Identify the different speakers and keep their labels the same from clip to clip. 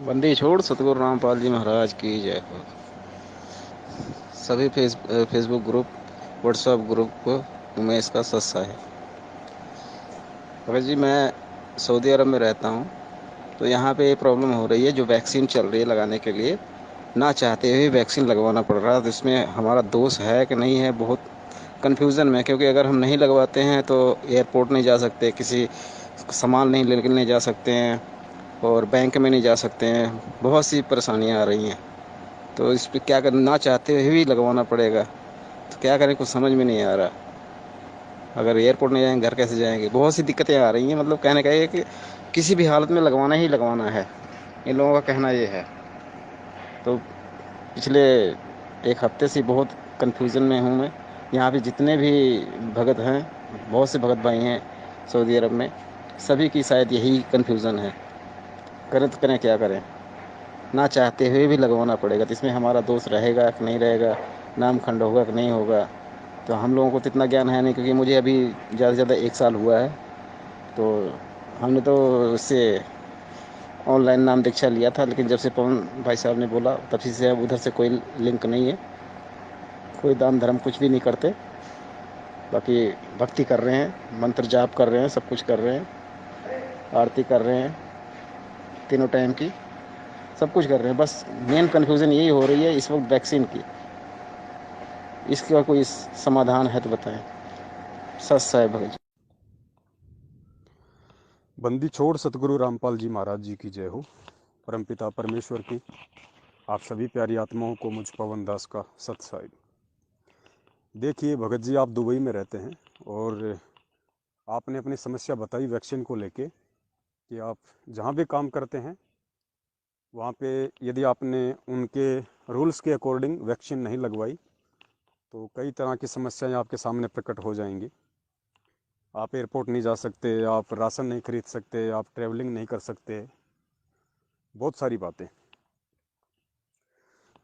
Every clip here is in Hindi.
Speaker 1: बंदी छोड़ सतगुरु रामपाल जी महाराज की जय हो। सभी फेसबुक ग्रुप, व्हाट्सएप ग्रुप को उमेश का सत्सा है। अगर जी मैं सऊदी अरब में रहता हूँ, तो यहाँ पे ये प्रॉब्लम हो रही है। जो वैक्सीन चल रही है लगाने के लिए, ना चाहते हुए वैक्सीन लगवाना पड़ रहा है। तो इसमें हमारा दोष है कि नहीं है, बहुत कन्फ्यूज़न में। क्योंकि अगर हम नहीं लगवाते हैं तो एयरपोर्ट नहीं जा सकते, किसी सामान नहीं लेके नहीं जा सकते हैं, और बैंक में नहीं जा सकते हैं। बहुत सी परेशानियाँ आ रही हैं। तो इस पे क्या करना, ना चाहते हुए भी लगवाना पड़ेगा। तो क्या करें, कुछ समझ में नहीं आ रहा। अगर एयरपोर्ट नहीं जाएंगे, घर कैसे जाएंगे? बहुत सी दिक्कतें आ रही हैं। मतलब कहने का ये है कि किसी भी हालत में लगवाना ही लगवाना है, इन लोगों का कहना ये है। तो पिछले एक हफ्ते से बहुत कन्फ्यूज़न में हूँ मैं। यहाँ पे जितने भी भगत हैं, बहुत से भगत भाई हैं सऊदी अरब में, सभी की शायद यही कन्फ्यूज़न है। करें तो करें, क्या करें? ना चाहते हुए भी लगवाना पड़ेगा। तो इसमें हमारा दोस्त रहेगा कि नहीं रहेगा, नाम खंड होगा कि नहीं होगा? तो हम लोगों को तो इतना ज्ञान है नहीं, क्योंकि मुझे अभी ज़्यादा से ज़्यादा 1 साल हुआ है। तो हमने तो उससे ऑनलाइन नाम दीक्षा लिया था, लेकिन जब से पवन भाई साहब ने बोला, तब से अब उधर से कोई लिंक नहीं है। कोई दान धर्म कुछ भी नहीं करते। बाकी भक्ति कर रहे हैं, मंत्र जाप कर रहे हैं, सब कुछ कर रहे हैं, आरती कर रहे हैं तीनों टाइम की, सब कुछ कर रहे हैं। बस मेन कन्फ्यूज़न यही हो रही है इस वक्त, वैक्सीन की। इसका कोई समाधान है तो बताएं। सच साहेब भगत जी।
Speaker 2: बंदी छोड़ सतगुरु रामपाल जी महाराज जी की जय हो। परमपिता परमेश्वर की आप सभी प्यारी आत्माओं को मुझ पवन दास का सत साहिब। देखिए भगत जी, आप दुबई में रहते हैं और आपने अपनी समस्या बताई वैक्सीन को लेके कि आप जहाँ भी काम करते हैं वहाँ पे यदि आपने उनके रूल्स के अकॉर्डिंग वैक्सीन नहीं लगवाई तो कई तरह की समस्याएं आपके सामने प्रकट हो जाएंगी। आप एयरपोर्ट नहीं जा सकते, आप राशन नहीं खरीद सकते, आप ट्रैवलिंग नहीं कर सकते, बहुत सारी बातें।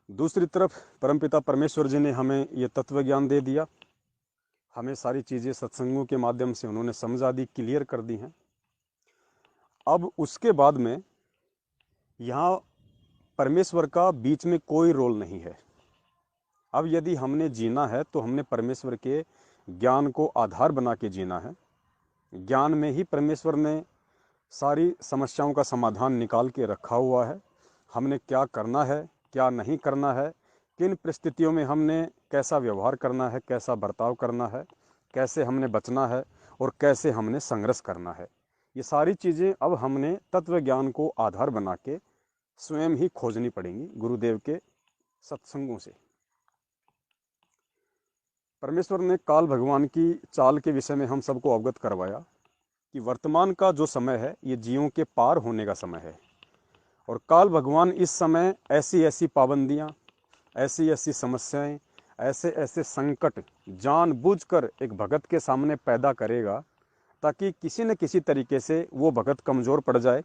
Speaker 2: दूसरी तरफ परमपिता परमेश्वर जी ने हमें ये तत्व ज्ञान दे दिया। हमें सारी चीज़ें सत्संगों के माध्यम से उन्होंने समझा दी, क्लियर कर दी हैं। अब उसके बाद में यहाँ परमेश्वर का बीच में कोई रोल नहीं है। अब यदि हमने जीना है तो हमने परमेश्वर के ज्ञान को आधार बना के जीना है। ज्ञान में ही परमेश्वर ने सारी समस्याओं का समाधान निकाल के रखा हुआ है। हमने क्या करना है, क्या नहीं करना है, किन परिस्थितियों में हमने कैसा व्यवहार करना है, कैसा बर्ताव करना है, कैसे हमने बचना है और कैसे हमने संघर्ष करना है। ये सारी चीज़ें अब हमने तत्व ज्ञान को आधार बना के स्वयं ही खोजनी पड़ेंगी गुरुदेव के सत्संगों से। परमेश्वर ने काल भगवान की चाल के विषय में हम सबको अवगत करवाया कि वर्तमान का जो समय है ये जीवों के पार होने का समय है। और काल भगवान इस समय ऐसी ऐसी पाबंदियां, ऐसी ऐसी समस्याएं, ऐसे ऐसे संकट जानबूझकर एक भगत के सामने पैदा करेगा ताकि किसी न किसी तरीके से वो भगत कमज़ोर पड़ जाए,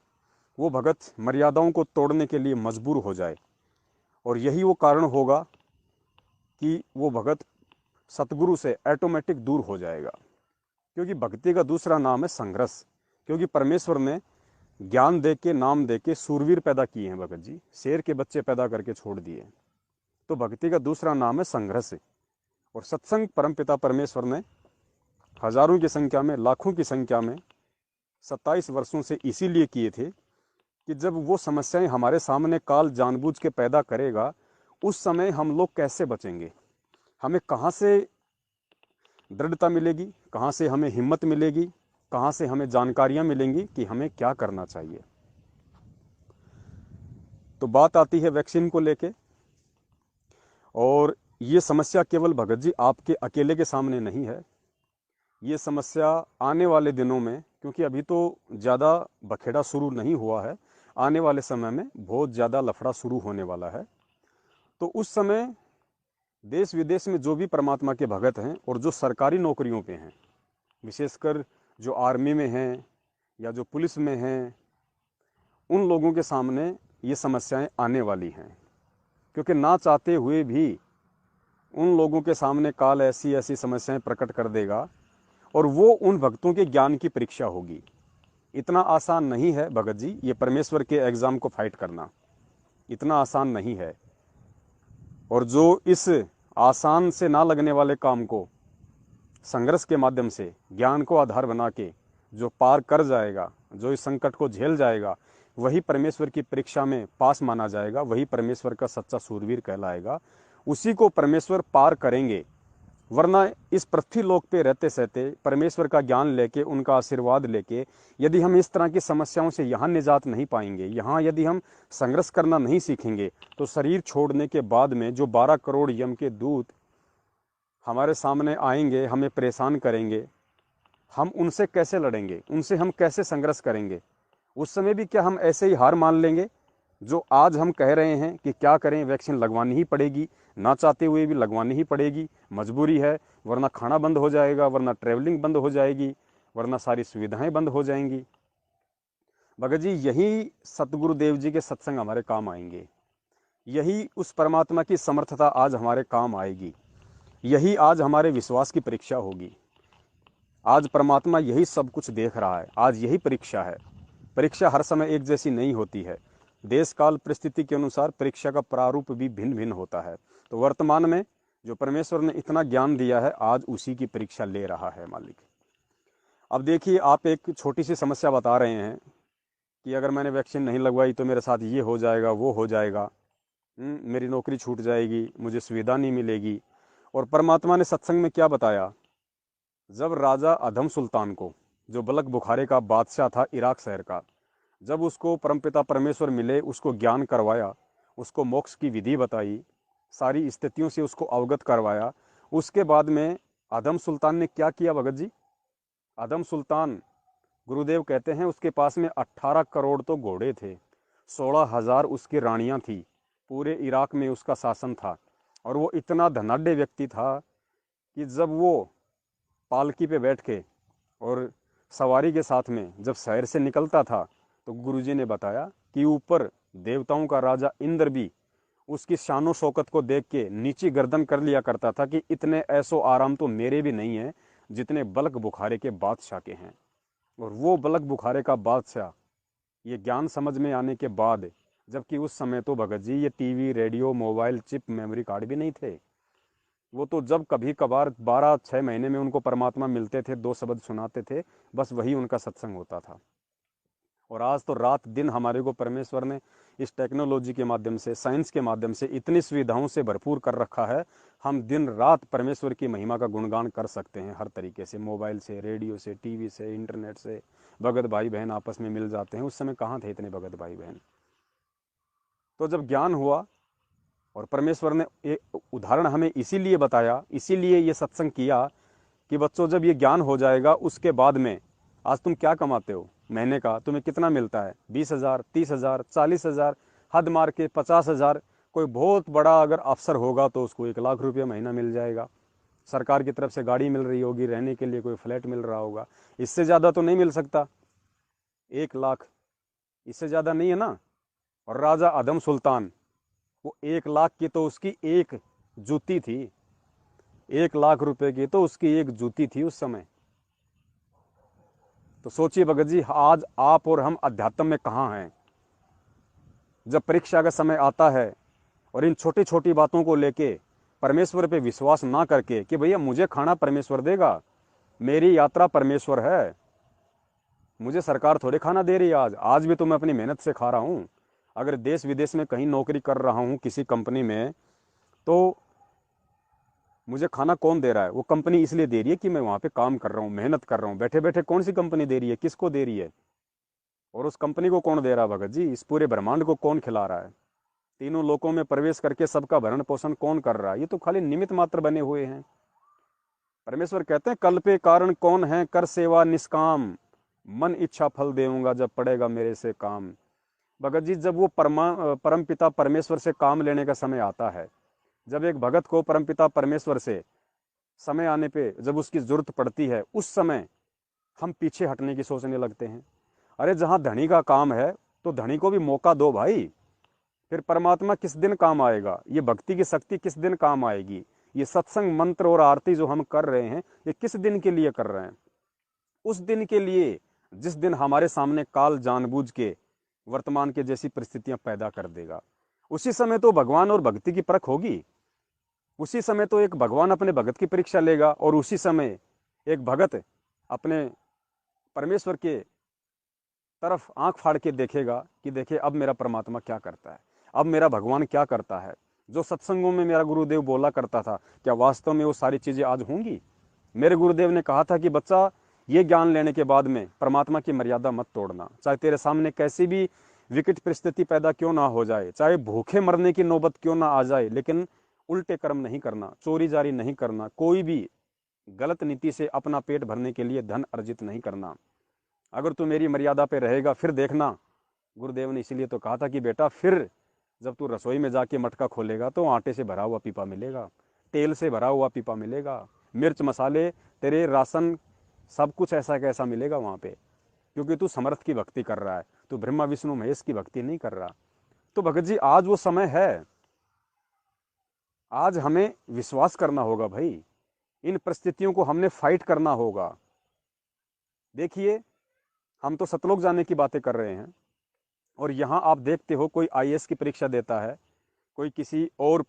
Speaker 2: वो भगत मर्यादाओं को तोड़ने के लिए मजबूर हो जाए। और यही वो कारण होगा कि वो भगत सतगुरु से ऑटोमेटिक दूर हो जाएगा। क्योंकि भक्ति का दूसरा नाम है संघर्ष। क्योंकि परमेश्वर ने ज्ञान दे के, नाम दे के सूरवीर पैदा किए हैं भगत जी, शेर के बच्चे पैदा करके छोड़ दिए। तो भक्ति का दूसरा नाम है संघर्ष। और सत्संग परमपिता परमेश्वर ने हजारों की संख्या में, लाखों की संख्या में 27 वर्षों से इसीलिए किए थे कि जब वो समस्याएं हमारे सामने काल जानबूझ के पैदा करेगा, उस समय हम लोग कैसे बचेंगे, हमें कहाँ से दृढ़ता मिलेगी, कहाँ से हमें हिम्मत मिलेगी, कहाँ से हमें जानकारियां मिलेंगी कि हमें क्या करना चाहिए। तो बात आती है वैक्सीन को लेके। और ये समस्या केवल भगत जी आपके अकेले के सामने नहीं है। ये समस्या आने वाले दिनों में, क्योंकि अभी तो ज़्यादा बखेड़ा शुरू नहीं हुआ है, आने वाले समय में बहुत ज़्यादा लफड़ा शुरू होने वाला है। तो उस समय देश विदेश में जो भी परमात्मा के भगत हैं और जो सरकारी नौकरियों पे हैं, विशेषकर जो आर्मी में हैं या जो पुलिस में हैं, उन लोगों के सामने ये समस्याएं आने वाली हैं। क्योंकि ना चाहते हुए भी उन लोगों के सामने काल ऐसी ऐसी समस्याएं प्रकट कर देगा और वो उन भक्तों के ज्ञान की परीक्षा होगी। इतना आसान नहीं है भगत जी ये परमेश्वर के एग्जाम को फाइट करना। इतना आसान नहीं है। और जो इस आसान से ना लगने वाले काम को संघर्ष के माध्यम से, ज्ञान को आधार बना के जो पार कर जाएगा, जो इस संकट को झेल जाएगा, वही परमेश्वर की परीक्षा में पास माना जाएगा, वही परमेश्वर का सच्चा सूरवीर कहलाएगा। उसी को परमेश्वर पार करेंगे। वरना इस पृथ्वी लोक पे रहते सहते परमेश्वर का ज्ञान लेके, उनका आशीर्वाद लेके, यदि हम इस तरह की समस्याओं से यहाँ निजात नहीं पाएंगे, यहाँ यदि हम संघर्ष करना नहीं सीखेंगे, तो शरीर छोड़ने के बाद में जो 12 करोड़ यम के दूत हमारे सामने आएंगे, हमें परेशान करेंगे, हम उनसे कैसे लड़ेंगे, उनसे हम कैसे संघर्ष करेंगे? उस समय भी क्या हम ऐसे ही हार मान लेंगे? जो आज हम कह रहे हैं कि क्या करें, वैक्सीन लगवानी ही पड़ेगी, ना चाहते हुए भी लगवानी ही पड़ेगी, मजबूरी है, वरना खाना बंद हो जाएगा, वरना ट्रैवलिंग बंद हो जाएगी, वरना सारी सुविधाएं बंद हो जाएंगी। भगत जी, यही सतगुरुदेव जी के सत्संग हमारे काम आएंगे, यही उस परमात्मा की समर्थता आज हमारे काम आएगी, यही आज हमारे विश्वास की परीक्षा होगी। आज परमात्मा यही सब कुछ देख रहा है, आज यही परीक्षा है। परीक्षा हर समय एक जैसी नहीं होती है, देश काल परिस्थिति के अनुसार परीक्षा का प्रारूप भी भिन्न भिन्न होता है। तो वर्तमान में जो परमेश्वर ने इतना ज्ञान दिया है, आज उसी की परीक्षा ले रहा है मालिक। अब देखिए, आप एक छोटी सी समस्या बता रहे हैं कि अगर मैंने वैक्सीन नहीं लगवाई तो मेरे साथ ये हो जाएगा, वो हो जाएगा, मेरी नौकरी छूट जाएगी, मुझे सुविधा नहीं मिलेगी। और परमात्मा ने सत्संग में क्या बताया? जब राजा अधम सुल्तान को, जो बलक बुखारे का बादशाह था इराक शहर का, जब उसको परमपिता परमेश्वर मिले, उसको ज्ञान करवाया, उसको मोक्ष की विधि बताई, सारी स्थितियों से उसको अवगत करवाया, उसके बाद में अधम सुल्तान ने क्या किया भगत जी? अधम सुल्तान, गुरुदेव कहते हैं, उसके पास में 18 करोड़ तो घोड़े थे, 16,000 उसकी रानियां थी, पूरे इराक में उसका शासन था। और वो इतना धनाढ़ व्यक्ति था कि जब वो पालकी पे बैठ के और सवारी के साथ में जब शहर से निकलता था, तो गुरुजी ने बताया कि ऊपर देवताओं का राजा इंद्र भी उसकी शानो शौकत को देख के नीची गर्दन कर लिया करता था कि इतने ऐसो आराम तो मेरे भी नहीं है जितने बलक बुखारे के बादशाह के हैं। और वो बलक बुखारे का बादशाह, ये ज्ञान समझ में आने के बाद, जबकि उस समय तो भगत जी ये TV, radio, mobile, chip, memory card भी नहीं थे। वो तो जब कभी कभार 12-6 महीने में उनको परमात्मा मिलते थे, 2 शब्द सुनाते थे, बस वही उनका सत्संग होता था। और आज तो रात दिन हमारे को परमेश्वर ने इस टेक्नोलॉजी के माध्यम से, साइंस के माध्यम से इतनी सुविधाओं से भरपूर कर रखा है, हम दिन रात परमेश्वर की महिमा का गुणगान कर सकते हैं हर तरीके से, मोबाइल से, रेडियो से, टीवी से, इंटरनेट से। भगत भाई बहन आपस में मिल जाते हैं, उस समय कहाँ थे इतने भगत भाई बहन? तो जब ज्ञान हुआ, और परमेश्वर ने एक उदाहरण हमें इसीलिए बताया, इसीलिए ये सत्संग किया कि बच्चों, जब ये ज्ञान हो जाएगा, उसके बाद में आज तुम क्या कमाते हो महीने का, तुम्हें कितना मिलता है? 20,000, 30,000, 40,000, हद मार के 50,000। कोई बहुत बड़ा अगर अफसर होगा तो उसको 1 लाख रुपया महीना मिल जाएगा, सरकार की तरफ से गाड़ी मिल रही होगी, रहने के लिए कोई फ्लैट मिल रहा होगा। इससे ज़्यादा तो नहीं मिल सकता, 1 लाख, इससे ज़्यादा नहीं है ना। और राजा अदम सुल्तान, वो 1 लाख की तो उसकी एक जूती थी, 1 लाख रुपए की तो उसकी एक जूती थी उस समय। तो सोचिए भगत जी, आज आप और हम अध्यात्म में कहाँ हैं? जब परीक्षा का समय आता है और इन छोटी छोटी बातों को लेके परमेश्वर पे विश्वास ना करके कि भैया मुझे खाना परमेश्वर देगा, मेरी यात्रा परमेश्वर है, मुझे सरकार थोड़े खाना दे रही है, आज भी तो मैं अपनी मेहनत से खा रहा हूँ। अगर देश विदेश में कहीं नौकरी कर रहा हूँ किसी कंपनी में, तो मुझे खाना कौन दे रहा है? वो कंपनी इसलिए दे रही है कि मैं वहाँ पे काम कर रहा हूँ, मेहनत कर रहा हूँ। बैठे बैठे कौन सी कंपनी दे रही है, किसको दे रही है? और उस कंपनी को कौन दे रहा है भगत जी? इस पूरे ब्रह्मांड को कौन खिला रहा है? तीनों लोकों में प्रवेश करके सबका भरण पोषण कौन कर रहा है? ये तो खाली निमित्त मात्र बने हुए हैं। परमेश्वर कहते हैं, कल पे कारण कौन है, कर सेवा निष्काम, मन इच्छा फल देऊंगा जब पड़ेगा मेरे से काम। भगत जी, जब वो परम पिता परमेश्वर से काम लेने का समय आता है, जब एक भगत को परमपिता परमेश्वर से समय आने पे जब उसकी जरूरत पड़ती है, उस समय हम पीछे हटने की सोचने लगते हैं। अरे जहाँ धनी का काम है तो धनी को भी मौका दो भाई, फिर परमात्मा किस दिन काम आएगा? ये भक्ति की शक्ति किस दिन काम आएगी? ये सत्संग, मंत्र और आरती जो हम कर रहे हैं, ये किस दिन के लिए कर रहे हैं? उस दिन के लिए जिस दिन हमारे सामने काल जानबूझ के वर्तमान के जैसी परिस्थितियां पैदा कर देगा। उसी समय तो भगवान और भक्ति की परख होगी। उसी समय तो एक भगवान अपने भगत की परीक्षा लेगा और उसी समय एक भगत अपने परमेश्वर के तरफ आंख फाड़ के देखेगा कि देखे अब मेरा परमात्मा क्या करता है, अब मेरा भगवान क्या करता है। जो सत्संगों में मेरा गुरुदेव बोला करता था, क्या वास्तव में वो सारी चीजें आज होंगी? मेरे गुरुदेव ने कहा था कि बच्चा, ये ज्ञान लेने के बाद में परमात्मा की मर्यादा मत तोड़ना, चाहे तेरे सामने कैसी भी विकट परिस्थिति पैदा क्यों ना हो जाए, चाहे भूखे मरने की नौबत क्यों ना आ जाए, लेकिन उल्टे कर्म नहीं करना, चोरी जारी नहीं करना, कोई भी गलत नीति से अपना पेट भरने के लिए धन अर्जित नहीं करना। अगर तू मेरी मर्यादा पे रहेगा फिर देखना, गुरुदेव ने इसीलिए तो कहा था कि बेटा फिर जब तू रसोई में जाके मटका खोलेगा तो आटे से भरा हुआ पीपा मिलेगा, तेल से भरा हुआ पीपा मिलेगा, मिर्च मसाले तेरे राशन सब कुछ ऐसा कैसा मिलेगा वहाँ पे, क्योंकि तू समर्थ की भक्ति कर रहा है, तू ब्रह्मा विष्णु महेश की भक्ति नहीं कर रहा। तो भगत जी आज वो समय है, आज हमें विश्वास करना होगा भाई, इन परिस्थितियों को हमने फाइट करना होगा। देखिए हम तो सतलोक जाने की बातें कर रहे हैं और यहाँ आप देखते हो कोई आईएएस की परीक्षा देता है, कोई किसी और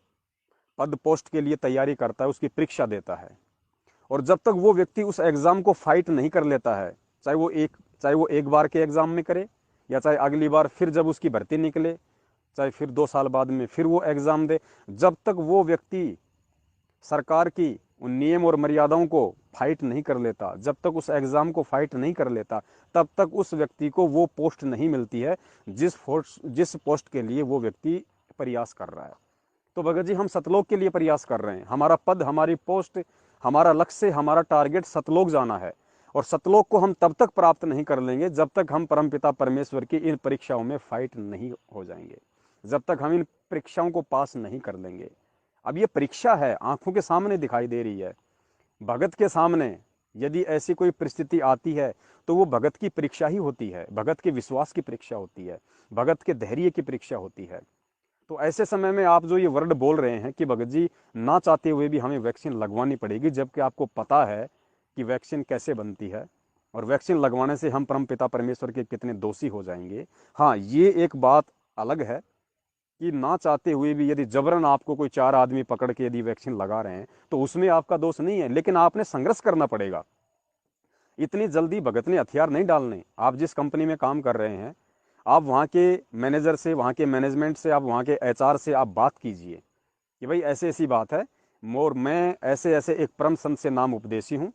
Speaker 2: पद पोस्ट के लिए तैयारी करता है, उसकी परीक्षा देता है, और जब तक वो व्यक्ति उस एग्जाम को फाइट नहीं कर लेता है, चाहे वो एक बार के एग्जाम में करे या चाहे अगली बार फिर जब उसकी भर्ती निकले, चाहे फिर 2 साल बाद में फिर वो एग्जाम दे, जब तक वो व्यक्ति सरकार की उन नियम और मर्यादाओं को फाइट नहीं कर लेता, जब तक उस एग्जाम को फाइट नहीं कर लेता, तब तक उस व्यक्ति को वो पोस्ट नहीं मिलती है जिस पोस्ट के लिए वो व्यक्ति प्रयास कर रहा है। तो भगत जी हम सतलोक के लिए प्रयास कर रहे हैं, हमारा पद, हमारी पोस्ट, हमारा लक्ष्य, हमारा टारगेट सतलोक जाना है, और सतलोक को हम तब तक प्राप्त नहीं कर लेंगे जब तक हम परमपिता परमेश्वर की इन परीक्षाओं में फाइट नहीं हो जाएंगे, जब तक हम इन परीक्षाओं को पास नहीं कर लेंगे। अब ये परीक्षा है, आंखों के सामने दिखाई दे रही है, भगत के सामने यदि ऐसी कोई परिस्थिति आती है तो वो भगत की परीक्षा ही होती है, भगत के विश्वास की परीक्षा होती है, भगत के धैर्य की परीक्षा होती है। तो ऐसे समय में आप जो ये वर्ड बोल रहे हैं कि भगत जी ना चाहते हुए भी हमें वैक्सीन लगवानी पड़ेगी, जबकि आपको पता है कि वैक्सीन कैसे बनती है और वैक्सीन लगवाने से हम परमपिता परमेश्वर के कितने दोषी हो जाएंगे। हाँ, ये एक बात अलग है कि ना चाहते हुए भी यदि जबरन आपको कोई 4 आदमी पकड़ के यदि वैक्सीन लगा रहे हैं तो उसमें आपका दोष नहीं है, लेकिन आपने संघर्ष करना पड़ेगा। इतनी जल्दी भगत ने हथियार नहीं डालने। आप जिस कंपनी में काम कर रहे हैं, आप वहाँ के मैनेजर से, वहाँ के मैनेजमेंट से, आप वहाँ के एचआर से आप बात कीजिए कि भाई ऐसी ऐसी बात है, और मैं ऐसे ऐसे एक परम संत से नाम उपदेशी हूँ,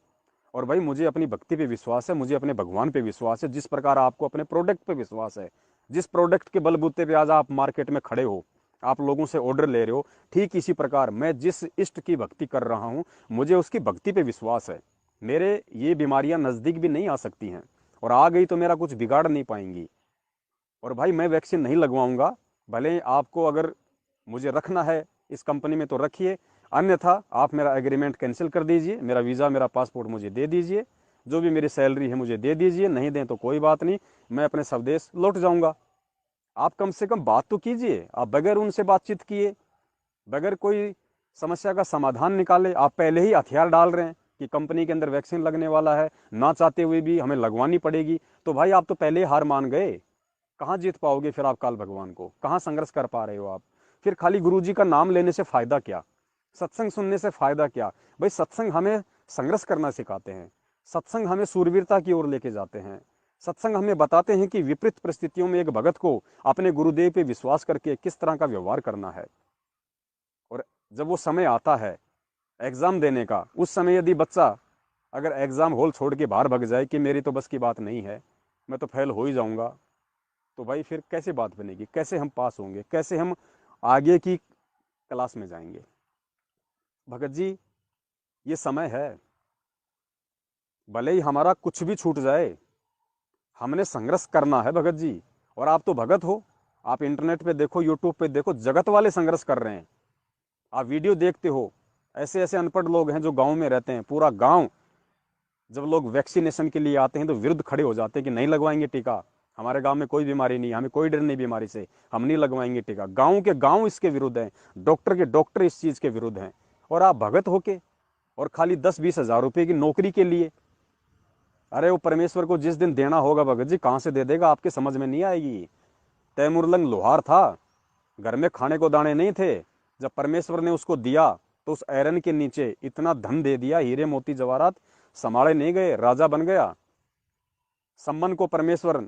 Speaker 2: और भाई मुझे अपनी भक्ति पे विश्वास है, मुझे अपने भगवान पे विश्वास है, जिस प्रकार आपको अपने प्रोडक्ट पे विश्वास है, जिस प्रोडक्ट के बलबूते पे आज आप मार्केट में खड़े हो, आप लोगों से ऑर्डर ले रहे हो, ठीक इसी प्रकार मैं जिस इष्ट की भक्ति कर रहा हूँ, मुझे उसकी भक्ति पे विश्वास है। मेरे ये बीमारियां नज़दीक भी नहीं आ सकती हैं, और आ गई तो मेरा कुछ बिगाड़ नहीं पाएंगी। और भाई मैं वैक्सीन नहीं लगवाऊंगा, भले आपको अगर मुझे रखना है इस कंपनी में तो रखिए, अन्यथा आप मेरा एग्रीमेंट कैंसिल कर दीजिए, मेरा वीज़ा, मेरा पासपोर्ट मुझे दे दीजिए, जो भी मेरी सैलरी है मुझे दे दीजिए, नहीं दें तो कोई बात नहीं, मैं अपने स्वदेश लौट जाऊंगा। आप कम से कम बात तो कीजिए। आप बगैर उनसे बातचीत किए, बगैर कोई समस्या का समाधान निकाले, आप पहले ही हथियार डाल रहे हैं कि कंपनी के अंदर वैक्सीन लगने वाला है, ना चाहते हुए भी हमें लगवानी पड़ेगी, तो भाई आप तो पहले ही हार मान गए। कहाँ जीत पाओगे फिर आप काल भगवान को, कहाँ संघर्ष कर पा रहे हो आप? फिर खाली गुरु जी का नाम लेने से फायदा क्या, सत्संग सुनने से फायदा क्या? भाई सत्संग हमें संघर्ष करना सिखाते हैं, सत्संग हमें सूरवीरता की ओर लेके जाते हैं, सत्संग हमें बताते हैं कि विपरीत परिस्थितियों में एक भगत को अपने गुरुदेव पे विश्वास करके किस तरह का व्यवहार करना है। और जब वो समय आता है एग्जाम देने का, उस समय यदि बच्चा अगर एग्जाम हॉल छोड़ के बाहर भग जाए कि मेरी तो बस की बात नहीं है, मैं तो फेल हो ही जाऊंगा, तो भाई फिर कैसे बात बनेगी, कैसे हम पास होंगे, कैसे हम आगे की क्लास में जाएंगे? भगत जी ये समय है, भले ही हमारा कुछ भी छूट जाए, हमने संघर्ष करना है भगत जी। और आप तो भगत हो, आप इंटरनेट पे देखो, यूट्यूब पे देखो, जगत वाले संघर्ष कर रहे हैं, आप वीडियो देखते हो, ऐसे ऐसे अनपढ़ लोग हैं जो गांव में रहते हैं, पूरा गांव जब लोग वैक्सीनेशन के लिए आते हैं तो विरुद्ध खड़े हो जाते हैं कि नहीं लगवाएंगे टीका, हमारे गांव में कोई बीमारी नहीं, हमें कोई डर नहीं बीमारी से, हम नहीं लगवाएंगे टीका। गांव के गांव इसके विरुद्ध हैं, डॉक्टर के डॉक्टर इस चीज़ के विरुद्ध हैं, और आप भगत होके और खाली 10-20 हज़ार रुपये की नौकरी के लिए, अरे वो परमेश्वर को जिस दिन देना होगा भगत जी कहाँ से दे देगा, आपके समझ में नहीं आएगी। तैमुरलंग लोहार था, घर में खाने को दाने नहीं थे, जब परमेश्वर ने उसको दिया तो उस एरन के नीचे इतना धन दे दिया, हीरे मोती जवाहरात संभाले नहीं गए, राजा बन गया। सम्मन को परमेश्वर,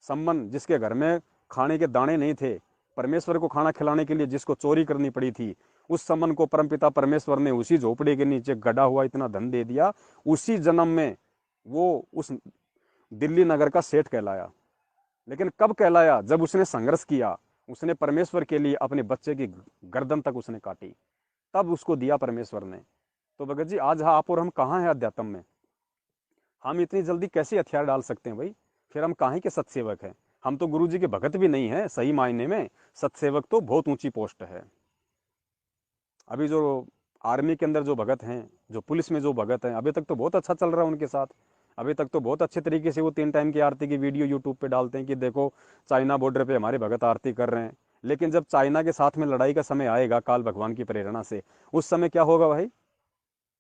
Speaker 2: सम्मन जिसके घर में खाने के दाने नहीं थे, परमेश्वर को खाना खिलाने के लिए जिसको चोरी करनी पड़ी थी, उस सम्मन को परमपिता परमेश्वर ने उसी झोपड़ी के नीचे गड़ा हुआ इतना धन दे दिया। उसी जन्म में वो उस दिल्ली नगर का सेठ कहलाया। लेकिन कब कहलाया? जब उसने संघर्ष किया, उसने परमेश्वर के लिए अपने बच्चे की गर्दन तक उसने काटी, तब उसको दिया परमेश्वर ने। तो भगत जी आज आप और हम कहाँ हैं अध्यात्म में? हम इतनी जल्दी कैसे हथियार डाल सकते हैं भाई? फिर हम काहे के सत्सेवक हैं? हम तो गुरु जी के भगत भी नहीं है सही मायने में, सत्सेवक तो बहुत ऊंची पोस्ट है। अभी जो आर्मी के अंदर जो भगत हैं, जो पुलिस में जो भगत हैं, अभी तक तो बहुत अच्छा चल रहा है उनके साथ। अभी तक तो बहुत अच्छे तरीके से वो 3 टाइम की आरती की वीडियो यूट्यूब पे डालते हैं कि देखो चाइना बॉर्डर पे हमारे भगत आरती कर रहे हैं। लेकिन जब चाइना के साथ में लड़ाई का समय आएगा काल भगवान की प्रेरणा से, उस समय क्या होगा भाई?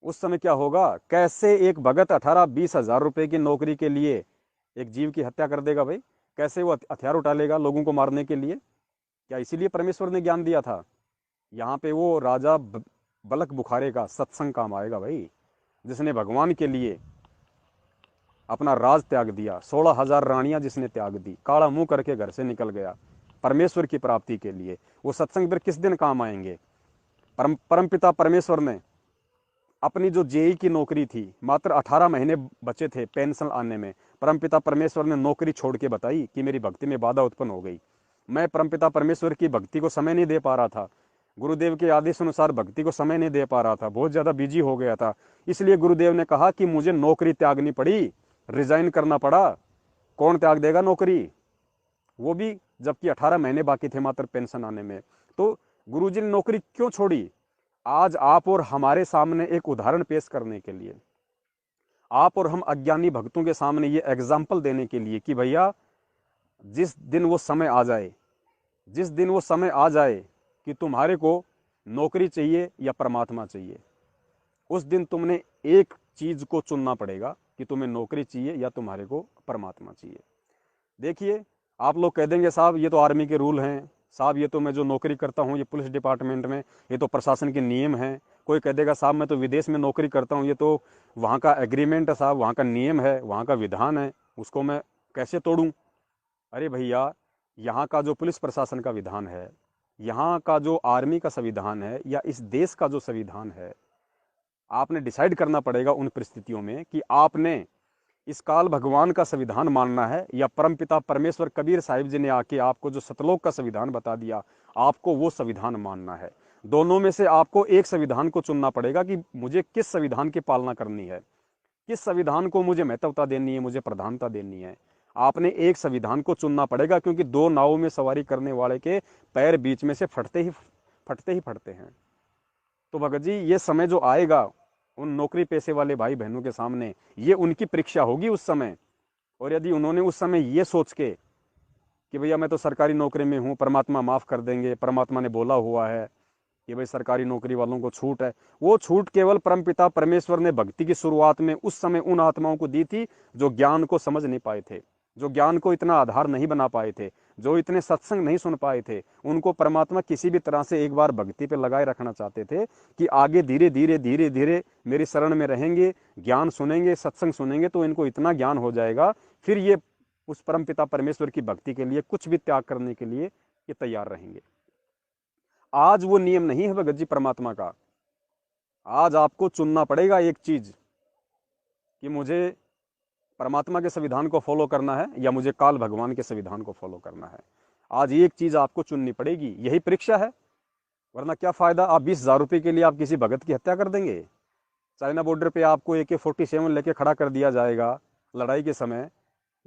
Speaker 2: उस समय क्या होगा? कैसे एक भगत 18-20 हजार रुपए की नौकरी के लिए एक जीव की हत्या कर देगा भाई? कैसे वो हथियार उठा लेगा लोगों को मारने के लिए? क्या इसीलिए परमेश्वर ने ज्ञान दिया था? यहाँ पे वो राजा बलक बुखारे का सत्संग काम आएगा भाई, जिसने भगवान के लिए अपना राज त्याग दिया। 16,000 रानियां जिसने त्याग दी, काला मुंह करके घर से निकल गया परमेश्वर की प्राप्ति के लिए। वो सत्संग फिर किस दिन काम आएंगे? परमपिता परमेश्वर ने अपनी जो जेई की नौकरी थी, मात्र 18 महीने बचे थे पेंशन आने में, परमपिता परमेश्वर ने नौकरी छोड़ के बताई कि मेरी भक्ति में बाधा उत्पन्न हो गई। मैं परमपिता परमेश्वर की भक्ति को समय नहीं दे पा रहा था, गुरुदेव के आदेश अनुसार भक्ति को समय नहीं दे पा रहा था, बहुत ज्यादा बिजी हो गया था। इसलिए गुरुदेव ने कहा कि मुझे नौकरी त्यागनी पड़ी, रिजाइन करना पड़ा। कौन त्याग देगा नौकरी? वो भी जबकि 18 महीने बाकी थे मात्र पेंशन आने में। तो गुरुजी ने नौकरी क्यों छोड़ी? आज आप और हमारे सामने एक उदाहरण पेश करने के लिए, आप और हम अज्ञानी भक्तों के सामने ये एग्जाम्पल देने के लिए कि भैया जिस दिन वो समय आ जाए, जिस दिन वो समय आ जाए कि तुम्हारे को नौकरी चाहिए या परमात्मा चाहिए, उस दिन तुमने एक चीज को चुनना पड़ेगा कि तुम्हें नौकरी चाहिए या तुम्हारे को परमात्मा चाहिए। देखिए आप लोग कह देंगे साहब ये तो आर्मी के रूल हैं, साहब ये तो मैं जो नौकरी करता हूँ ये पुलिस डिपार्टमेंट में, ये तो प्रशासन के नियम हैं। कोई कह देगा साहब मैं तो विदेश में नौकरी करता हूँ, ये तो वहाँ का एग्रीमेंट है साहब, वहाँ का नियम है, वहाँ का विधान है, उसको मैं कैसे तोड़ूं? अरे भैया, यहाँ का जो पुलिस प्रशासन का विधान है, यहाँ का जो आर्मी का संविधान है, या इस देश का जो संविधान है, आपने डिसाइड करना पड़ेगा उन परिस्थितियों में कि आपने इस काल भगवान का संविधान मानना है या परमपिता परमेश्वर कबीर साहिब जी ने आके आपको जो सतलोक का संविधान बता दिया, आपको वो संविधान मानना है। दोनों में से आपको एक संविधान को चुनना पड़ेगा कि मुझे किस संविधान की पालना करनी है, किस संविधान को मुझे महत्वता देनी है, मुझे प्रधानता देनी है। आपने एक संविधान को चुनना पड़ेगा, क्योंकि दो नावों में सवारी करने वाले के पैर बीच में से फटते हैं। तो भगत जी ये समय जो आएगा उन नौकरी पेशे वाले भाई बहनों के सामने, ये उनकी परीक्षा होगी उस समय। और यदि उन्होंने उस समय ये सोच के कि भैया मैं तो सरकारी नौकरी में हूँ, परमात्मा माफ़ कर देंगे, परमात्मा ने बोला हुआ है कि भाई सरकारी नौकरी वालों को छूट है, वो छूट केवल परमपिता परमेश्वर ने भक्ति की शुरुआत में उस समय उन आत्माओं को दी थी जो ज्ञान को समझ नहीं पाए थे, जो ज्ञान को इतना आधार नहीं बना पाए थे, जो इतने सत्संग नहीं सुन पाए थे। उनको परमात्मा किसी भी तरह से एक बार भक्ति पे लगाए रखना चाहते थे कि आगे धीरे धीरे धीरे धीरे मेरी शरण में रहेंगे, ज्ञान सुनेंगे, सत्संग सुनेंगे, तो इनको इतना ज्ञान हो जाएगा, फिर ये उस परमपिता परमेश्वर की भक्ति के लिए कुछ भी त्याग करने के लिए ये तैयार रहेंगे। आज वो नियम नहीं है भगत जी परमात्मा का। आज आपको चुनना पड़ेगा एक चीज कि मुझे परमात्मा के संविधान को फॉलो करना है या मुझे काल भगवान के संविधान को फॉलो करना है। आज एक चीज आपको चुननी पड़ेगी, यही परीक्षा है। वरना क्या फायदा, आप 20,000 रुपए के लिए आप किसी भगत की हत्या कर देंगे। चाइना बॉर्डर पे आपको AK-47 लेके खड़ा कर दिया जाएगा लड़ाई के समय,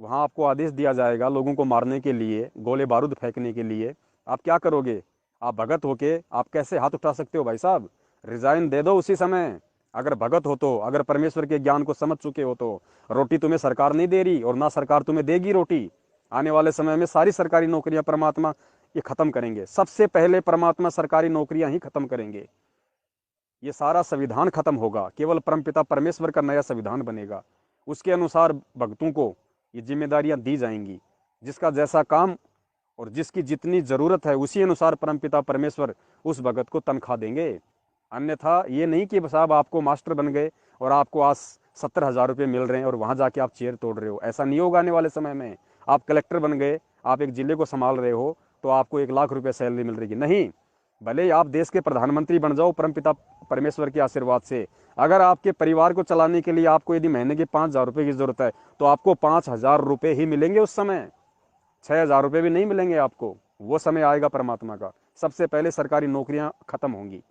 Speaker 2: वहां आपको आदेश दिया जाएगा लोगों को मारने के लिए, गोले बारूद फेंकने के लिए। आप क्या करोगे? आप भगत होके आप कैसे हाथ उठा सकते हो भाई साहब? रिजाइन दे दो उसी समय। अगर भगत हो तो, अगर परमेश्वर के ज्ञान को समझ चुके हो तो। रोटी तुम्हें सरकार नहीं दे रही और ना सरकार तुम्हें देगी रोटी। आने वाले समय में सारी सरकारी नौकरियां परमात्मा ये खत्म करेंगे। सबसे पहले परमात्मा सरकारी नौकरियां ही खत्म करेंगे। ये सारा संविधान खत्म होगा, केवल परमपिता परमेश्वर का नया संविधान बनेगा। उसके अनुसार भक्तों को ये जिम्मेदारियां दी जाएंगी। जिसका जैसा काम और जिसकी जितनी जरूरत है उसी अनुसार परमपिता परमेश्वर उस भगत को तनख्वाह देंगे। अन्यथा ये नहीं कि साहब आपको मास्टर बन गए और आपको आज 70,000 रुपये मिल रहे हैं और वहां जाके आप चेयर तोड़ रहे हो, ऐसा नहीं होगा आने वाले समय में। आप कलेक्टर बन गए, आप एक जिले को संभाल रहे हो, तो आपको 1 लाख रुपये सैलरी मिल रही है, नहीं। भले ही आप देश के प्रधानमंत्री बन जाओ परमपिता परमेश्वर के आशीर्वाद से, अगर आपके परिवार को चलाने के लिए आपको यदि महीने के 5,000 रुपये की जरूरत है, तो आपको 5,000 रुपये ही मिलेंगे उस समय, 6,000 रुपये भी नहीं मिलेंगे आपको। वो समय आएगा परमात्मा का, सबसे पहले सरकारी नौकरियां खत्म होंगी।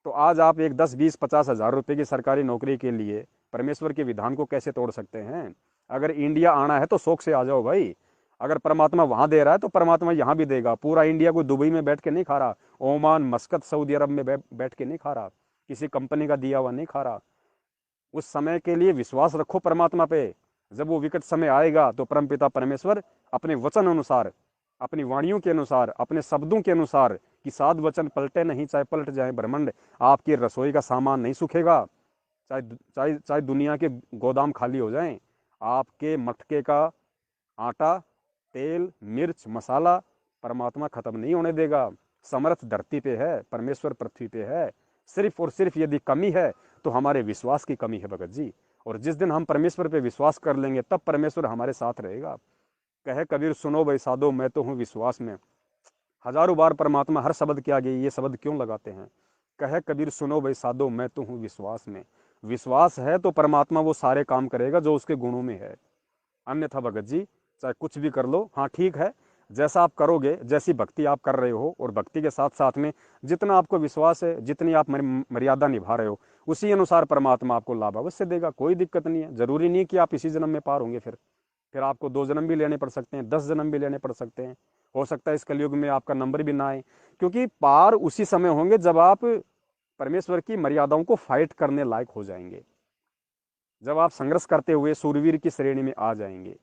Speaker 2: तो आज आप एक 10, 20, 50 हज़ार रुपये की सरकारी नौकरी के लिए परमेश्वर के विधान को कैसे तोड़ सकते हैं? अगर इंडिया आना है तो शौक से आ जाओ भाई। अगर परमात्मा वहां दे रहा है तो परमात्मा यहां भी देगा। पूरा इंडिया कोई दुबई में बैठ के नहीं खा रहा, ओमान, मस्कत, सऊदी अरब में बैठ के नहीं खा रहा, किसी कंपनी का दिया हुआ नहीं खा रहा। उस समय के लिए विश्वास रखो परमात्मा पे। जब वो विकट समय आएगा तो परमपिता परमेश्वर अपने वचन अनुसार, अपनी वाणियों के अनुसार, अपने शब्दों के अनुसार, कि सात वचन पलटे नहीं चाहे पलट जाए ब्रह्मांड, आपकी रसोई का सामान नहीं सूखेगा। चाहे चाहे चाहे दुनिया के गोदाम खाली हो जाएं, आपके मटके का आटा, तेल, मिर्च, मसाला परमात्मा खत्म नहीं होने देगा। समर्थ धरती पे है, परमेश्वर पृथ्वी पे है। सिर्फ और सिर्फ यदि कमी है तो हमारे विश्वास की कमी है भगत जी। और जिस दिन हम परमेश्वर पे विश्वास कर लेंगे तब परमेश्वर हमारे साथ रहेगा। कहे कबीर सुनो भाई साधो मैं तो हूँ विश्वास में। हजारों बार परमात्मा हर शब्द के आगे ये शब्द क्यों लगाते हैं? कहे कबीर सुनो भाई साधो मैं तो हूँ विश्वास में। विश्वास है तो परमात्मा वो सारे काम करेगा जो उसके गुणों में है। अन्यथा भगत जी चाहे कुछ भी कर लो, हाँ ठीक है, जैसा आप करोगे, जैसी भक्ति आप कर रहे हो, और भक्ति के साथ साथ में जितना आपको विश्वास है, जितनी आप मर्यादा निभा रहे हो, उसी अनुसार परमात्मा आपको लाभ अवश्य देगा। कोई दिक्कत नहीं है। जरूरी नहीं कि आप इसी जन्म में पार होंगे, फिर आपको 2 जन्म भी लेने पड़ सकते हैं, 10 जन्म भी लेने पड़ सकते हैं। हो सकता है इस कलयुग में आपका नंबर भी ना आए, क्योंकि पार उसी समय होंगे जब आप परमेश्वर की मर्यादाओं को फाइट करने लायक हो जाएंगे, जब आप संघर्ष करते हुए सूरवीर की श्रेणी में आ जाएंगे।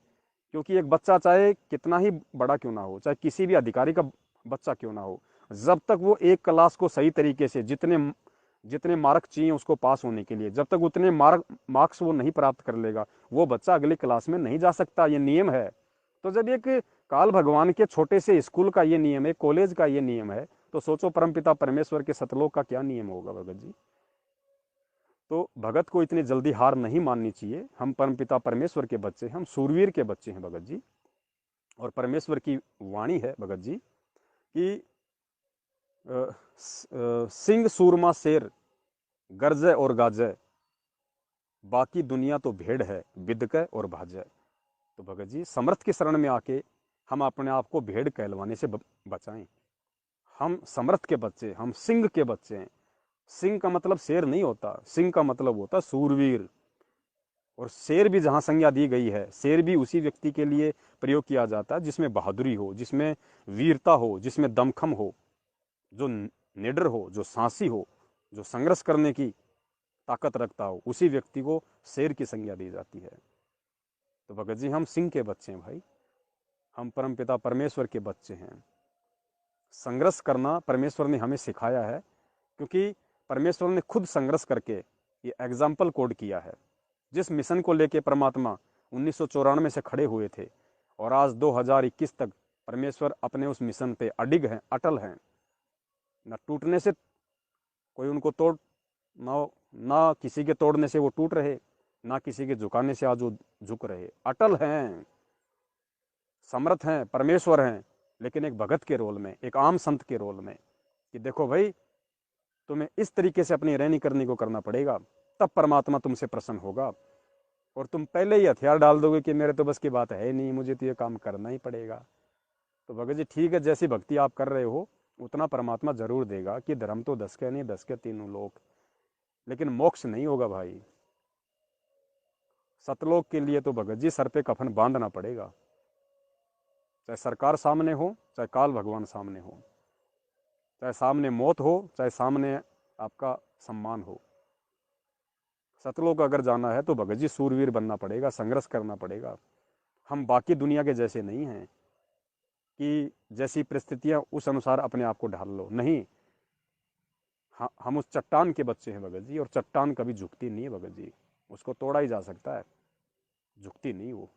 Speaker 2: क्योंकि एक बच्चा चाहे कितना ही बड़ा क्यों ना हो, चाहे किसी भी अधिकारी का बच्चा क्यों ना हो, जब तक वो एक क्लास को सही तरीके से जितने जितने मार्क चाहिए उसको पास होने के लिए, जब तक उतने मार्क्स वो नहीं प्राप्त कर लेगा, वो बच्चा अगली क्लास में नहीं जा सकता। ये नियम है। तो जब एक काल भगवान के छोटे से स्कूल का ये नियम है, कॉलेज का ये नियम है, तो सोचो परमपिता परमेश्वर के सतलोक का क्या नियम होगा भगत जी। तो भगत को इतनी जल्दी हार नहीं माननी चाहिए। हम परमपिता परमेश्वर के बच्चे, हम सूरवीर के बच्चे हैं भगत जी। और परमेश्वर की वाणी है भगत जी कि सिंह सूरमा शेर गरजे और गाजे, बाकी दुनिया तो भेड़ है बिदके और भाजे। तो भगत जी समर्थ की शरण में आके हम अपने आप को भेड़ कहलवाने से बचाएं। हम समर्थ के बच्चे, हम सिंह के बच्चे हैं। सिंह का मतलब शेर नहीं होता, सिंह का मतलब होता सूरवीर। और शेर भी जहां संज्ञा दी गई है, शेर भी उसी व्यक्ति के लिए प्रयोग किया जाता है जिसमें बहादुरी हो, जिसमें वीरता हो, जिसमें दमखम हो, जो निडर हो, जो साहसी हो, जो संघर्ष करने की ताकत रखता हो, उसी व्यक्ति को शेर की संज्ञा दी जाती है। तो भगत जी हम सिंह के बच्चे हैं भाई, हम परमपिता परमेश्वर के बच्चे हैं। संघर्ष करना परमेश्वर ने हमें सिखाया है, क्योंकि परमेश्वर ने खुद संघर्ष करके ये एग्जाम्पल कोड किया है। जिस मिशन को लेके परमात्मा 1994 से खड़े हुए थे और आज 2021 तक परमेश्वर अपने उस मिशन पे अडिग हैं, अटल हैं। न टूटने से कोई उनको तोड़, ना किसी के तोड़ने से वो टूट रहे, ना किसी के झुकाने से आज वो झुक रहे, अटल हैं, समर्थ हैं, परमेश्वर हैं। लेकिन एक भगत के रोल में, एक आम संत के रोल में, कि देखो भाई तुम्हें इस तरीके से अपनी रहनी करनी को करना पड़ेगा, तब परमात्मा तुमसे प्रसन्न होगा। और तुम पहले ही हथियार डाल दोगे कि मेरे तो बस की बात है नहीं, मुझे तो ये काम करना ही पड़ेगा। तो भगत जी ठीक है, जैसी भक्ति आप कर रहे हो उतना परमात्मा जरूर देगा, कि धर्म तो 10 के नहीं 10 के तीनों लोक, लेकिन मोक्ष नहीं होगा भाई। सतलोक के लिए तो भगत जी सर पे कफन बांधना पड़ेगा, चाहे सरकार सामने हो, चाहे काल भगवान सामने हो, चाहे सामने मौत हो, चाहे सामने आपका सम्मान हो। सतलोक अगर जाना है तो भगत जी सूरवीर बनना पड़ेगा, संघर्ष करना पड़ेगा। हम बाकी दुनिया के जैसे नहीं हैं कि जैसी परिस्थितियां उस अनुसार अपने आप को ढाल लो, नहीं। हम उस चट्टान के बच्चे हैं भगत जी, और चट्टान कभी झुकती नहीं है भगत जी, उसको तोड़ा ही जा सकता है, झुकती नहीं वो।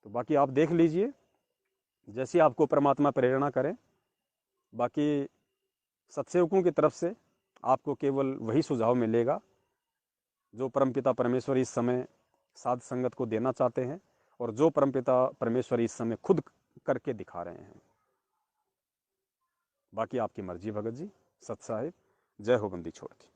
Speaker 2: तो बाकी आप देख लीजिए, जैसी आपको परमात्मा प्रेरणा करें। बाकी सत्सेवकों की तरफ से आपको केवल वही सुझाव मिलेगा जो परमपिता परमेश्वर इस समय साध संगत को देना चाहते हैं और जो परमपिता परमेश्वर इस समय खुद करके दिखा रहे हैं। बाकी आपकी मर्जी भगत जी। सत साहिब। जय हो बंदी छोड़ की।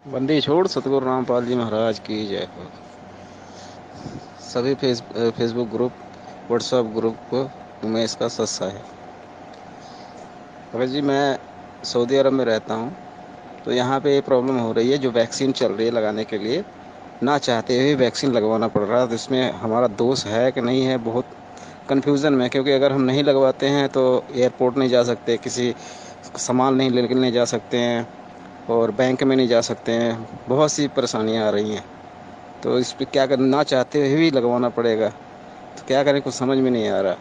Speaker 1: बंदी छोड़ सतगुरु रामपाल जी महाराज की जय हो। सभी फेसबुक ग्रुप, व्हाट्सएप ग्रुप को उमेश का सत्सा है। भगत जी, मैं सऊदी अरब में रहता हूँ, तो यहाँ पे ये प्रॉब्लम हो रही है, जो वैक्सीन चल रही है लगाने के लिए, ना चाहते हुए वैक्सीन लगवाना पड़ रहा है। तो इसमें हमारा दोष है कि नहीं है, बहुत कन्फ्यूज़न में। क्योंकि अगर हम नहीं लगवाते हैं तो एयरपोर्ट नहीं जा सकते, किसी सामान नहीं लेने जा सकते हैं, और बैंक में नहीं जा सकते हैं। बहुत सी परेशानियाँ आ रही हैं। तो इस पर क्या करना, ना चाहते हुए भी लगवाना पड़ेगा, तो क्या करें, कुछ समझ में नहीं आ रहा।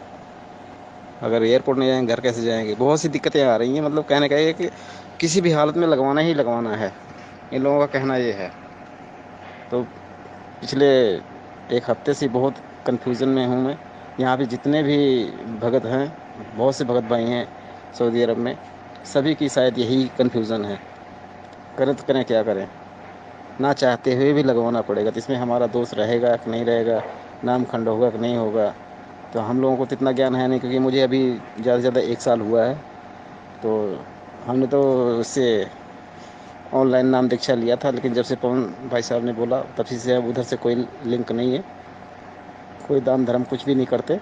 Speaker 1: अगर एयरपोर्ट नहीं जाएंगे, घर कैसे जाएंगे? बहुत सी दिक्कतें आ रही हैं। मतलब कहने का ये कि किसी भी हालत में लगवाना ही लगवाना है, इन लोगों का कहना ये है। तो पिछले एक हफ्ते से बहुत कन्फ्यूज़न में हूँ मैं। यहाँ पे जितने भी भगत हैं, बहुत से भगत भाई हैं सऊदी अरब में, सभी की शायद यही कन्फ्यूज़न है। करें तो करें, क्या करें? ना चाहते हुए भी लगवाना पड़ेगा। तो इसमें हमारा दोष रहेगा कि नहीं रहेगा, नाम खंड होगा कि नहीं होगा, तो हम लोगों को तो इतना ज्ञान है नहीं। क्योंकि मुझे अभी ज़्यादा से ज़्यादा 1 साल हुआ है। तो हमने तो उससे ऑनलाइन नाम दीक्षा लिया था, लेकिन जब से पवन भाई साहब ने बोला, तब से अब उधर से कोई लिंक नहीं है, कोई दान धर्म कुछ भी नहीं करते।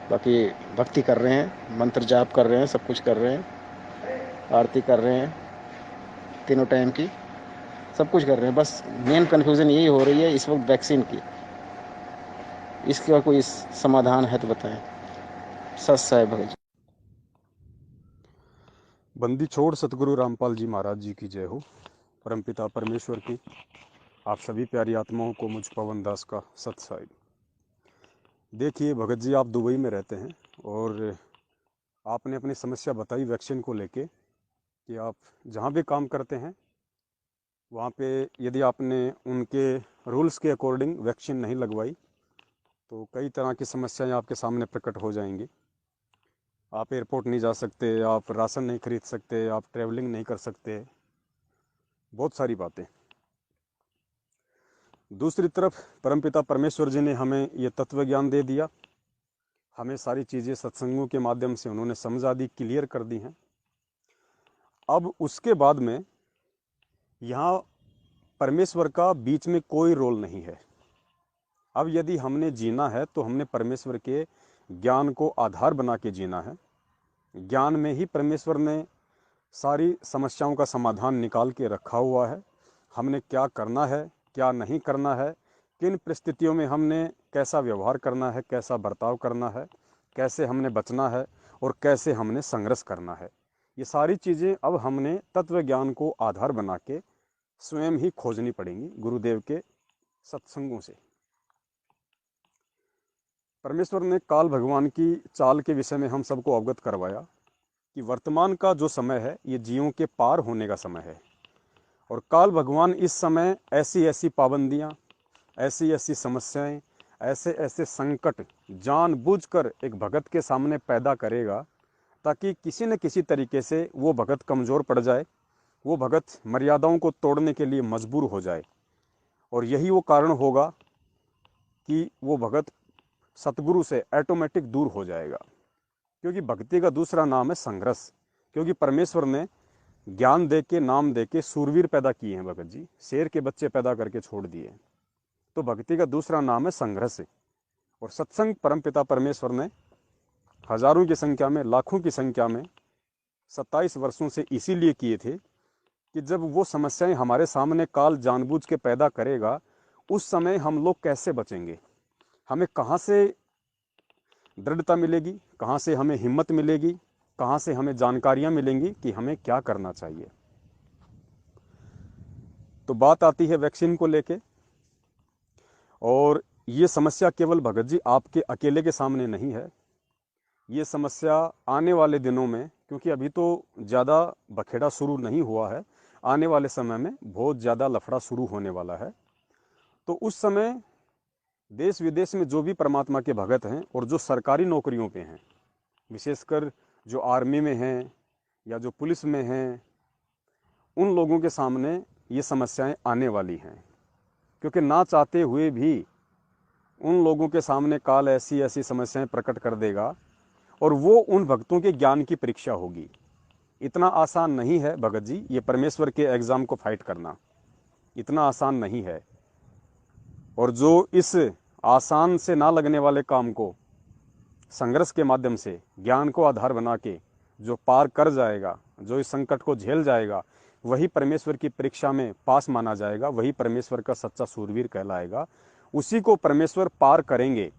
Speaker 1: बाकी भक्ति कर रहे हैं, मंत्र जाप कर रहे हैं, सब कुछ कर रहे हैं, आरती कर रहे हैं तीनों टाइम की, सब कुछ कर रहे हैं। बस मेन कन्फ्यूज़न यही हो रही है इस वक्त वैक्सीन की। इसका कोई समाधान है तो बताएं। सच साहेब भगत जी।
Speaker 2: बंदी छोड़ सतगुरु रामपाल जी महाराज जी की जय हो। परमपिता परमेश्वर की आप सभी प्यारी आत्माओं को मुझ पवन दास का सत साहिब। देखिए भगत जी, आप दुबई में रहते हैं और आपने अपनी समस्या बताई वैक्सीन को लेके कि आप जहाँ भी काम करते हैं वहाँ पे यदि आपने उनके रूल्स के अकॉर्डिंग वैक्सीन नहीं लगवाई तो कई तरह की समस्याएं आपके सामने प्रकट हो जाएंगी। आप एयरपोर्ट नहीं जा सकते, आप राशन नहीं खरीद सकते, आप ट्रैवलिंग नहीं कर सकते, बहुत सारी बातें। दूसरी तरफ परमपिता परमेश्वर जी ने हमें ये तत्व ज्ञान दे दिया, हमें सारी चीज़ें सत्संगों के माध्यम से उन्होंने समझा दी, क्लियर कर दी हैं। अब उसके बाद में यहाँ परमेश्वर का बीच में कोई रोल नहीं है। अब यदि हमने जीना है तो हमने परमेश्वर के ज्ञान को आधार बना के जीना है। ज्ञान में ही परमेश्वर ने सारी समस्याओं का समाधान निकाल के रखा हुआ है। हमने क्या करना है, क्या नहीं करना है, किन परिस्थितियों में हमने कैसा व्यवहार करना है, कैसा बर्ताव करना है, कैसे हमने बचना है और कैसे हमने संघर्ष करना है, ये सारी चीज़ें अब हमने तत्व ज्ञान को आधार बना के स्वयं ही खोजनी पड़ेंगी गुरुदेव के सत्संगों से। परमेश्वर ने काल भगवान की चाल के विषय में हम सबको अवगत करवाया कि वर्तमान का जो समय है ये जीवों के पार होने का समय है और काल भगवान इस समय ऐसी ऐसी पाबंदियां, ऐसी ऐसी समस्याएं, ऐसे ऐसे संकट जानबूझकर एक भगत के सामने पैदा करेगा ताकि किसी न किसी तरीके से वो भगत कमज़ोर पड़ जाए, वो भगत मर्यादाओं को तोड़ने के लिए मजबूर हो जाए। और यही वो कारण होगा कि वो भगत सतगुरु से ऑटोमेटिक दूर हो जाएगा। क्योंकि भक्ति का दूसरा नाम है संघर्ष। क्योंकि परमेश्वर ने ज्ञान दे के, नाम दे के सूरवीर पैदा किए हैं भगत जी, शेर के बच्चे पैदा करके छोड़ दिए। तो भक्ति का दूसरा नाम है संघर्ष। और सत्संग परमपिता परमेश्वर ने हजारों की संख्या में, लाखों की संख्या में 27 वर्षों से इसीलिए किए थे कि जब वो समस्याएं हमारे सामने काल जानबूझ के पैदा करेगा, उस समय हम लोग कैसे बचेंगे, हमें कहाँ से दृढ़ता मिलेगी, कहाँ से हमें हिम्मत मिलेगी, कहाँ से हमें जानकारियाँ मिलेंगी कि हमें क्या करना चाहिए। तो बात आती है वैक्सीन को लेके। और ये समस्या केवल भगत जी आपके अकेले के सामने नहीं है, ये समस्या आने वाले दिनों में, क्योंकि अभी तो ज़्यादा बखेड़ा शुरू नहीं हुआ है, आने वाले समय में बहुत ज़्यादा लफड़ा शुरू होने वाला है। तो उस समय देश विदेश में जो भी परमात्मा के भगत हैं और जो सरकारी नौकरियों पे हैं, विशेषकर जो आर्मी में हैं या जो पुलिस में हैं, उन लोगों के सामने ये समस्याएं आने वाली हैं, क्योंकि ना चाहते हुए भी उन लोगों के सामने काल ऐसी ऐसी समस्याएं प्रकट कर देगा और वो उन भक्तों के ज्ञान की परीक्षा होगी। इतना आसान नहीं है भगत जी, ये परमेश्वर के एग्ज़ाम को फाइट करना इतना आसान नहीं है। और जो इस आसान से ना लगने वाले काम को संघर्ष के माध्यम से ज्ञान को आधार बना के जो पार कर जाएगा, जो इस संकट को झेल जाएगा, वही परमेश्वर की परीक्षा में पास माना जाएगा, वही परमेश्वर का सच्चा सूरवीर कहलाएगा, उसी को परमेश्वर पार करेंगे।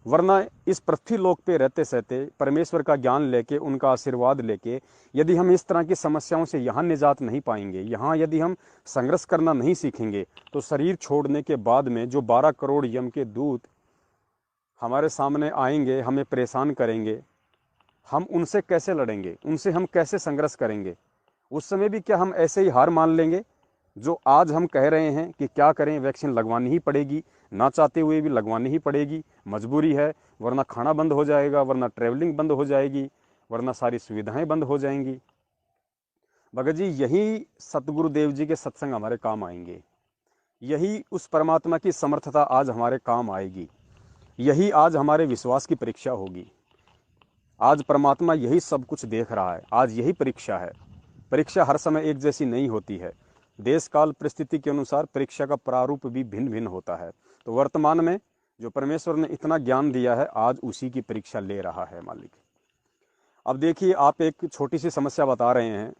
Speaker 2: वरना इस पृथ्वी लोक पे रहते सहते परमेश्वर का ज्ञान लेके, उनका आशीर्वाद लेके, यदि हम इस तरह की समस्याओं से यहाँ निजात नहीं पाएंगे, यहाँ यदि हम संघर्ष करना नहीं सीखेंगे, तो शरीर छोड़ने के बाद में जो 12 करोड़ यम के दूत हमारे सामने आएंगे, हमें परेशान करेंगे, हम उनसे कैसे लड़ेंगे, उनसे हम कैसे संघर्ष करेंगे? उस समय भी क्या हम ऐसे ही हार मान लेंगे? जो आज हम कह रहे हैं कि क्या करें, वैक्सीन लगवानी ही पड़ेगी, ना चाहते हुए भी लगवानी ही पड़ेगी, मजबूरी है, वरना खाना बंद हो जाएगा, वरना ट्रैवलिंग बंद हो जाएगी, वरना सारी सुविधाएं बंद हो जाएंगी। भगत जी, यही सतगुरुदेव जी के सत्संग हमारे काम आएंगे, यही उस परमात्मा की समर्थता आज हमारे काम आएगी, यही आज हमारे विश्वास की परीक्षा होगी। आज परमात्मा यही सब कुछ देख रहा है, आज यही परीक्षा है। परीक्षा हर समय एक जैसी नहीं होती है, देश काल परिस्थिति के अनुसार परीक्षा का प्रारूप भी भिन्न भिन्न होता है। तो वर्तमान में जो परमेश्वर ने इतना ज्ञान दिया है, आज उसी की परीक्षा ले रहा है मालिक। अब देखिए, आप एक छोटी सी समस्या बता रहे हैं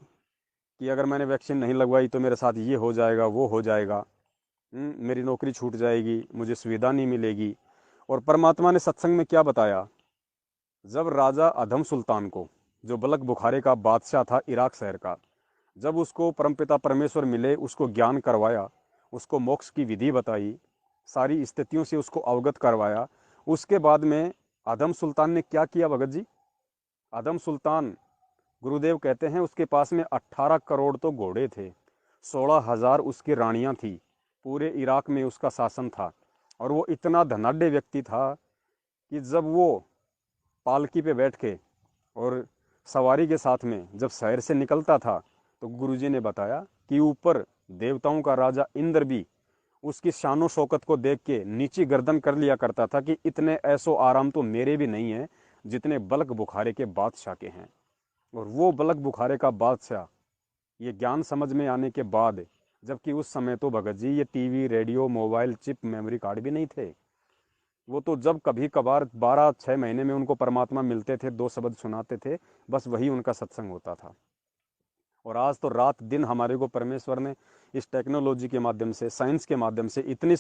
Speaker 2: कि अगर मैंने वैक्सीन नहीं लगवाई तो मेरे साथ ये हो जाएगा, वो हो जाएगा, मेरी नौकरी छूट जाएगी, मुझे सुविधा नहीं मिलेगी। और परमात्मा ने सत्संग में क्या बताया? जब राजा अधम सुल्तान को, जो बलक बुखारे का बादशाह था इराक शहर का, जब उसको परमपिता परमेश्वर मिले, उसको ज्ञान करवाया, उसको मोक्ष की विधि बताई, सारी स्थितियों से उसको अवगत करवाया, उसके बाद में अधम सुल्तान ने क्या किया भगत जी? अधम सुल्तान, गुरुदेव कहते हैं, उसके पास में 18 करोड़ तो घोड़े थे, 16,000 उसकी रानियां थी, पूरे इराक में उसका शासन था। और वो इतना धनाढ़ व्यक्ति था कि जब वो पालकी पे बैठ के और सवारी के साथ में जब शहर से निकलता था, तो गुरुजी ने बताया कि ऊपर देवताओं का राजा इंद्र भी उसकी शानो शौकत को देख के नीची गर्दन कर लिया करता था कि इतने ऐसो आराम तो मेरे भी नहीं है जितने बलक बुखारे के बादशाह के हैं। और वो बलक बुखारे का बादशाह, ये ज्ञान समझ में आने के बाद, जबकि उस समय तो भगत जी ये TV, radio, mobile, chip, memory card भी नहीं थे। वो तो जब कभी कभार 12-6 महीने में उनको परमात्मा मिलते थे, 2 शब्द सुनाते थे, बस वही उनका सत्संग होता था। और आज तो रात दिन हमारे को परमेश्वर ने इस टेक्नोलॉजी के माध्यम से, साइंस के माध्यम से इतनी